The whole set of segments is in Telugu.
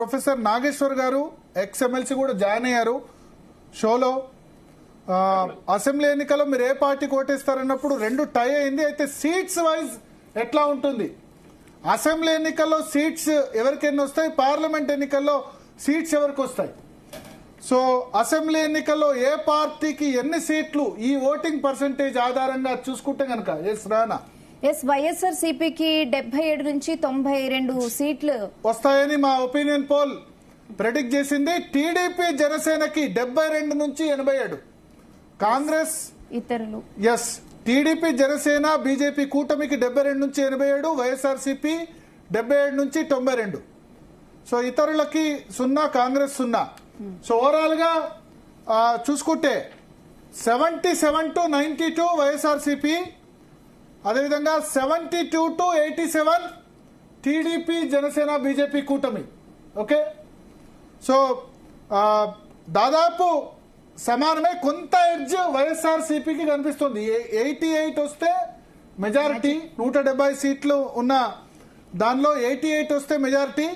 ప్రొఫెసర్ నాగేశ్వర్ గారు ఎక్స్ ఎమ్మెల్సీ కూడా జాయిన్ అయ్యారు షోలో. అసెంబ్లీ ఎన్నికల్లో మీరు ఏ పార్టీకి ఓటేస్తారన్నప్పుడు రెండు టై అయింది. అయితే సీట్స్ వైజ్ ఎట్లా ఉంటుంది? అసెంబ్లీ ఎన్నికల్లో సీట్స్ ఎవరికి ఎన్ని వస్తాయి, పార్లమెంట్ ఎన్నికల్లో సీట్స్ ఎవరికి వస్తాయి? సో అసెంబ్లీ ఎన్నికల్లో ఏ పార్టీకి ఎన్ని సీట్లు ఈ ఓటింగ్ పర్సెంటేజ్ ఆధారంగా చూసుకుంటే కనుక రానా వైఎస్ఆర్ సిపికి 77 నుంచి 92 సీట్లు వస్తాయని మా ఒపీనియన్ పోల్ ప్రెడిక్ట్ చేసింది. టీడీపీ జనసేనకి 72 నుంచి 87, కాంగ్రెస్ ఇతరులు టీడీపీ జనసేన బీజేపీ కూటమికి 72 నుంచి 87, వైఎస్ఆర్సీపీ 77 నుంచి 92. సో ఇతరులకి 0, కాంగ్రెస్ 0. సో ఓవరాల్ గా చూసుకుంటే 77 to 92 వైఎస్ఆర్సీపీ, అదేవిధంగా 72 to 87 టీడీపీ జనసేన బీజేపీ కూటమి. ఓకే, సో దాదాపు సమానమే. కొంత ఎడ్జ్ వైఎస్ఆర్సీపీకి కనిపిస్తుంది. 88 వస్తే మెజారిటీ, 170 సీట్లు ఉన్న దానిలో 88 వస్తే మెజారిటీ.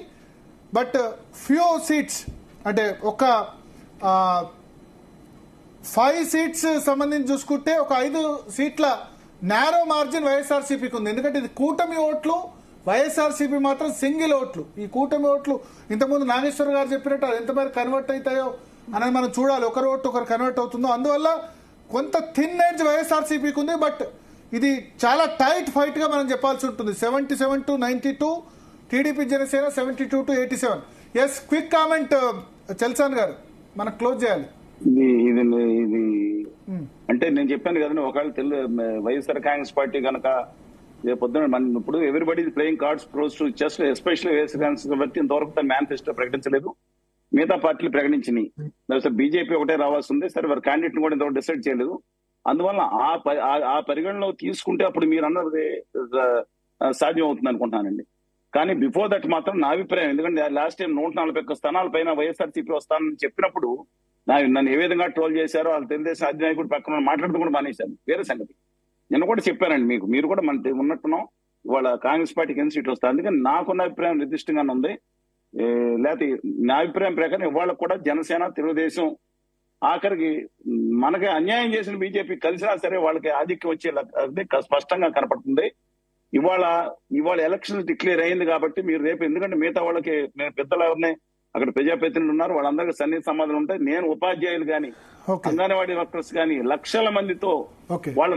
బట్ ఫ్యూ సీట్స్ అంటే ఒక 5 సీట్స్ సంబంధించి చూసుకుంటే ఒక 5 సీట్ల నేరో మార్జిన్ వైఎస్ఆర్సీపీకి ఉంది. ఎందుకంటే ఇది కూటమి ఓట్లు, వైఎస్ఆర్సీపీ మాత్రం సింగిల్ ఓట్లు. ఈ కూటమి ఓట్లు ఇంతకుముందు నాగేశ్వర గారు చెప్పినట్టు అది ఎంతమేర కన్వర్ట్ అవుతాయో అనేది మనం చూడాలి. ఒకరు ఓటు ఒకరు కన్వర్ట్ అవుతుందో. అందువల్ల కొంత థిన్ ఎడ్జ్ వైఎస్ఆర్సీపీకి ఉంది. బట్ ఇది చాలా టైట్ ఫైట్ గా మనం చెప్పాల్సి ఉంటుంది. 77 to 92 TDP Janasena, 72 to 87. Yes, quick comment Chalasani గారు, మనం క్లోజ్ చేయాలి. ఇది అంటే నేను చెప్పాను కదండి, ఒకవేళ వైఎస్ఆర్ కాంగ్రెస్ పార్టీ కనుక రేపు పొద్దున మన ఇప్పుడు everybody playing cards close to chess, especially YSR Congress వ్యక్తి ఇంతవరకు తన మేనిఫెస్టో ప్రకటించలేదు. మిగతా పార్టీలు ప్రకటించినాయి. బీజేపీ ఒకటే రావాల్సి ఉంది. సరే, వారి క్యాండిడేట్ కూడా ఇంతవరకు డిసైడ్ చేయలేదు. అందువల్ల ఆ పరిగణలో తీసుకుంటే అప్పుడు మీరు అన్నది సాధ్యం అవుతుంది అనుకుంటున్నానండి. కానీ బిఫోర్ దట్ మాత్రం నా అభిప్రాయం, ఎందుకంటే లాస్ట్ టైం 141 స్థానాల పైన వైఎస్ఆర్సీపీ వస్తానని చెప్పినప్పుడు నన్ను ఏ విధంగా ట్రోల్ చేశారో వాళ్ళు తెలుగుదేశం అధినాయకుడు పక్కన మాట్లాడుతూ కూడా మానేశాను. వేరే సంగతి. నేను కూడా చెప్పానండి మీకు కూడా మన ఉన్నట్టున్నాం ఇవాళ కాంగ్రెస్ పార్టీకి ఎన్ని సీట్లు వస్తాయి. అందుకని నాకున్న అభిప్రాయం నిర్దిష్టంగానే ఉంది. లేకపోతే నా అభిప్రాయం ప్రకారం ఇవాళ కూడా జనసేన, తెలుగుదేశం ఆఖరికి మనకి అన్యాయం చేసిన బీజేపీ కలిసినా సరే వాళ్ళకి ఆధిక్యం వచ్చే స్పష్టంగా కనపడుతుంది. ఇవాళ ఎలక్షన్ డిక్లేర్ అయింది కాబట్టి మీరు రేపు, ఎందుకంటే మిగతా వాళ్ళకి పెద్దలు ఎవరిని అక్కడ ప్రజాప్రతినిధులు ఉన్నారు, వాళ్ళందరికీ సన్నిహిత సంబంధాలు ఉంటాయి. నేను ఉపాధ్యాయులు గాని, అంగన్వాడీ వర్కర్స్ గాని లక్షల మందితో వాళ్ళ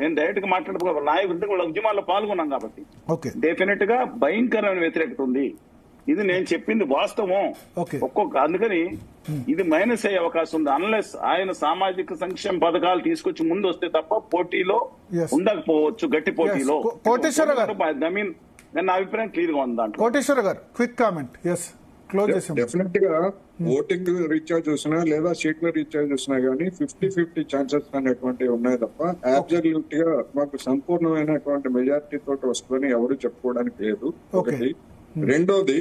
నేను డైరెక్ట్ గా మాట్లాడుకో నాయకులతో వాళ్ళ ఉద్యమాల్లో పాల్గొన్నాం కాబట్టి డెఫినెట్ గా భయంకరమైన వ్యతిరేకత ఉంది. ఇది నేను చెప్పింది వాస్తవం. అందుకని ఇది మైనస్ అయ్యే అవకాశం ఉంది అన్లెస్ ఆయన సామాజిక సంక్షేమ పథకాలు తీసుకొచ్చి ముందు వస్తే తప్ప పోటీలో ఉండకపోవచ్చు. గట్టి పోటీలో నా అభిప్రాయం క్లియర్ గా ఉంది. కోటేశ్వర గారు క్విక్ కామెంట్. డెఫినెట్ గా ఓటింగ్ రీచ్ చూసినా లేదా సీట్ల రీచ్ చూసినా గానీ 50-50 ఛాన్సెస్ అనేటువంటివి ఉన్నాయి తప్ప అబ్సల్యూట్ గా మాకు సంపూర్ణమైనటువంటి మెజారిటీ తోటి వస్తుందని ఎవరు చెప్పుకోవడానికి లేదు. ఒకటి. రెండోది,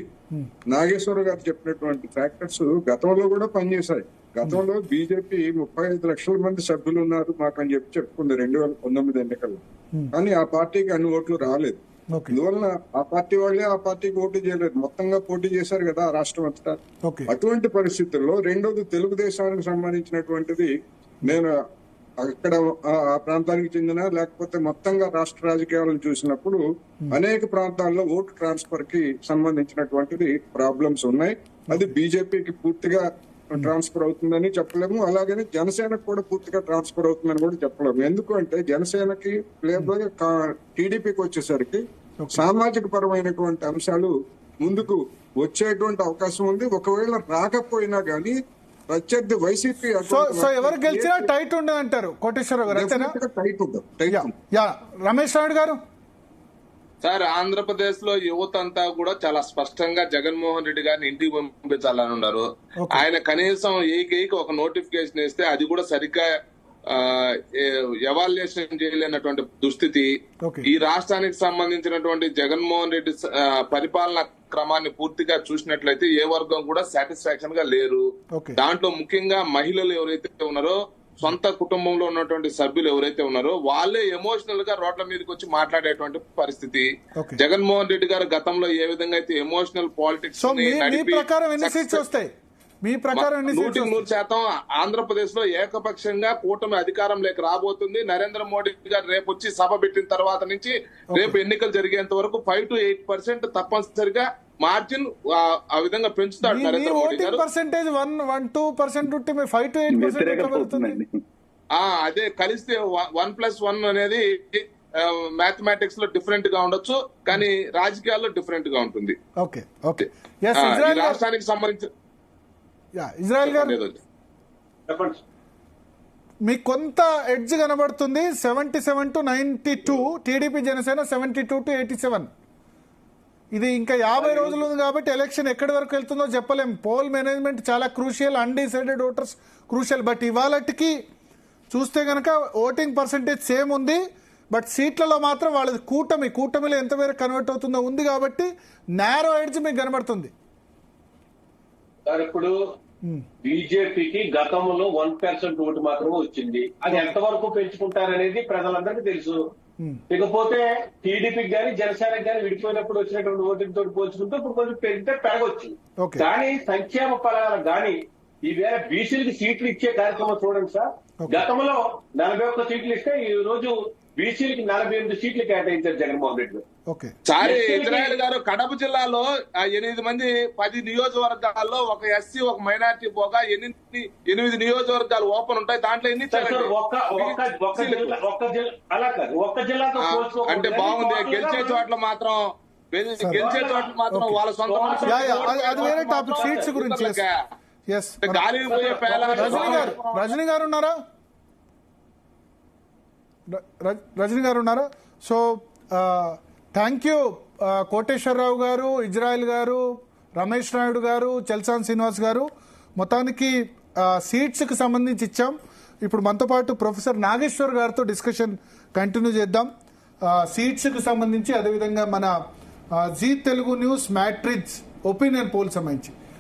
నాగేశ్వర గారు చెప్పినటువంటి ఫ్యాక్టర్స్ గతంలో కూడా పనిచేశాయి. గతంలో బీజేపీ 35 లక్షల మంది సభ్యులు ఉన్నారు మాకని చెప్పుకుంది 2019 ఎన్నికల్లో. కానీ ఆ పార్టీకి అన్ని ఓట్లు రాలేదు. అందువల్ల ఆ పార్టీ వాళ్ళే ఆ పార్టీకి ఓటు చేయలేదు, మొత్తంగా పోటీ చేశారు కదా రాష్ట్రం అంతటా. అటువంటి పరిస్థితుల్లో రెండోది, తెలుగుదేశానికి సంబంధించినటువంటిది నేను అక్కడ ఆ ప్రాంతానికి చెందిన లేకపోతే మొత్తంగా రాష్ట్ర రాజకీయాలను చూసినప్పుడు అనేక ప్రాంతాల్లో ఓటు ట్రాన్స్ఫర్ కి సంబంధించినటువంటిది ప్రాబ్లమ్స్ ఉన్నాయి. అది బీజేపీకి పూర్తిగా ట్రాన్స్ఫర్ అవుతుందని చెప్పలేము, అలాగని జనసేనకు కూడా పూర్తిగా ట్రాన్స్ఫర్ అవుతుందని కూడా చెప్పలేము. ఎందుకు అంటే జనసేనకి లేదా టీడీపీకి వచ్చేసరికి సామాజిక పరమైనటువంటి అంశాలు ముందుకు వచ్చేటువంటి అవకాశం ఉంది. ఒకవేళ రాకపోయినా గానీ ప్రత్యర్థి వైసీపీ ఎవరు గెలిచినా టైట్ ఉండదు అంటారు కోటేశ్వర గారు. రమేష్ నాయుడు గారు, సార్, ఆంధ్రప్రదేశ్ లో యువత అంతా కూడా చాలా స్పష్టంగా జగన్మోహన్ రెడ్డి గారిని ఇంటికి పంపించాలని ఉన్నారు. ఆయన కనీసం ఏకైక ఒక నోటిఫికేషన్ ఇస్తే అది కూడా సరిగ్గా ఎవాల్యుయేషన్ చేయలేనటువంటి దుస్థితి. ఈ రాష్ట్రానికి సంబంధించినటువంటి జగన్మోహన్ రెడ్డి పరిపాలన క్రమాన్ని పూర్తిగా చూసినట్లయితే ఏ వర్గం కూడా సాటిస్ఫాక్షన్ గా లేరు. దాంట్లో ముఖ్యంగా మహిళలు ఎవరైతే ఉన్నారో సొంత కుటుంబంలో ఉన్నటువంటి సభ్యులు ఎవరైతే ఉన్నారో వాళ్ళే ఎమోషనల్ గా రోడ్ల మీదకి వచ్చి మాట్లాడేటువంటి పరిస్థితి. Okay. జగన్మోహన్ రెడ్డి గారు గతంలో ఏ విధంగా అయితే ఎమోషనల్ పాలిటిక్స్ సో మీ ప్రకారం ఎన్ని సీట్స్ వస్తాయి? మీ ప్రకారం ఎన్ని సీట్స్ 100% ఆంధ్రప్రదేశ్ లో ఏకపక్షంగా కూటమి అధికారంలోకి రాబోతుంది. నరేంద్ర మోడీ గారు రేపు వచ్చి సభ పెట్టిన తర్వాత నుంచి రేపు ఎన్నికలు జరిగేంత వరకు 5 to 8% తప్పనిసరిగా మార్జిన్ ఆ విధంగా పెంచుతాడు నరేంద్ర మోడీ గారు. పర్సెంటేజ్ 1-2% ఉంటే 5 to 8% అదే కలిస్తే 1+1 అనేది మ్యాథమెటిక్స్ లో డిఫరెంట్ గా ఉండొచ్చు, కానీ రాజకీయాల్లో డిఫరెంట్ గా ఉంటుంది. ఓకే ఓకే రాష్ట్రానికి సంబంధించి ఇజ్రాయెల్ గారు మీకు కొంత ఎడ్జ్ కనబడుతుంది. 77 to 92, టీడీపీ జనసేన 72 to 87. ఇది ఇంకా 50 రోజులు ఉంది కాబట్టి ఎలక్షన్ ఎక్కడి వరకు వెళ్తుందో చెప్పలేం. పోల్ మేనేజ్మెంట్ చాలా crucial, undecided voters crucial. But ఇవాళకి చూస్తే కనుక ఓటింగ్ పర్సెంటేజ్ సేమ్ ఉంది, బట్ సీట్లలో మాత్రం వాళ్ళది కూటమిలో ఎంత మేరకు కన్వర్ట్ అవుతుందో ఉంది కాబట్టి నారో ఎడ్జ్ మీకు కనబడుతుంది. ఇప్పుడు బీజేపీకి గతంలో 1% ఓటు మాత్రమే వచ్చింది. అది ఎంతవరకు పెంచుకుంటారనేది ప్రజలందరికీ తెలుసు. ఇకపోతే టీడీపీకి గానీ జనసేనకి గానీ విడిపోయినప్పుడు వచ్చినటువంటి ఓటింగ్ తోటి పోల్చుకుంటే ఇప్పుడు కొంచెం పెరిగితే పెరగొచ్చు. కానీ సంక్షేమ ఫలాలు గానీ ఈవేళ బీసీలకి సీట్లు ఇచ్చే కార్యక్రమం చూడండి సార్. గతంలో 41 సీట్లు ఇస్తే ఈ రోజు బీసీలకి 48 సీట్లు కేటాయించారు జగన్మోహన్ రెడ్డి గారు. సారీ ఇజ్రాయెల్ గారు కడప జిల్లాలో 8 మంది 10 నియోజకవర్గాల్లో ఒక ఎస్సీ ఒక మైనారిటీ పోగా 8 నియోజకవర్గాలు ఓపెన్ ఉంటాయి. దాంట్లో ఎన్ని అంటే బాగుంది. గెలిచే చోట్ల మాత్రం వాళ్ళ సొంత అది వేరే టాపిక్. సీట్స్ గురించి గాలి పోయే రజనీ గారు ఉన్నారా? రజనీ గారు ఉన్నారా? సో థ్యాంక్ యూ కోటేశ్వరరావు గారు, ఇజ్రాయెల్ గారు, రమేష్ నాయుడు గారు, చల్సాన్ శ్రీనివాస్ గారు. మొత్తానికి సీట్స్కి సంబంధించి ఇచ్చాం. ఇప్పుడు మనతో పాటు ప్రొఫెసర్ నాగేశ్వర్ గారితో డిస్కషన్ కంటిన్యూ చేద్దాం. సీట్స్కి సంబంధించి, అదేవిధంగా మన Zee Telugu news matrix opinion poll సంబంధించి.